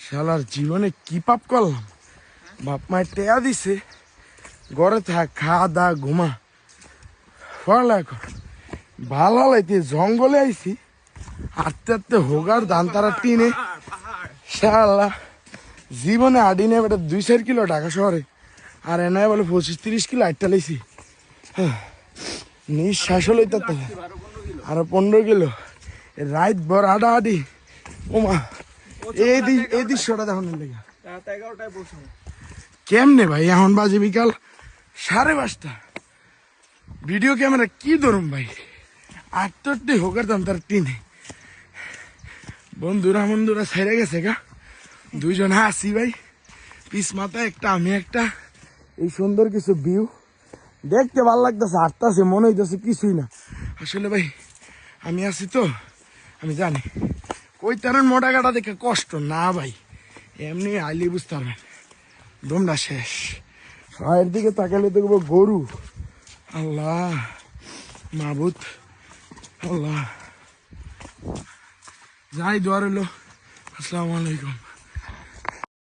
শালার জীবনে কি পাপ করলাম। বাপ মায়ের টেয়া দিছে, ঘরে থাক, খাওয়া দাওয়া, ঘুমা, পড়ালেখা ভালো লাইতে জঙ্গলে আইছি, আস্তে আস্তে হোগার ধান তারা টিনে। শালা জীবনে আডিনে বেটা 2-4 কিলো ঢাকা শহরে, আর এনে বলে 25-30 কিলো আটটা লাইছি। নিঃশ্বাস লইতে আরো 15 কিলো রাত ভর আডা আডি। ওমা এই দৃশ্যটা দেখুন লেগে কেমনে ভাই। এখন বাজে বিকাল 5:30। ভিডিও ক্যামেরা কি ধরুম ভাই, আটটি হোকার দাম তার টিনে। বন্ধুরা ছেড়ে গেছে গা, 2 জন আসি ভাই, পিস মাথা একটা, আমি একটা। এই সুন্দর কিছু ভিউ দেখতে ভালো লাগতেছে, হাঁটতেছে, মনে হইতেছে কিছুই না। আসলে ভাই আমি আছি তো, আমি জানি কই তারেন মোটা কাটা দেখে কষ্ট না ভাই, এমনি আইলে বুঝতে পারবেন। দমটা শেষ, শহরের দিকে তাকালে দেখবো গরু। আল্লাহ মাবুদ, আল্লাহ যাই দোয়া রইল। আসসালামু আলাইকুম।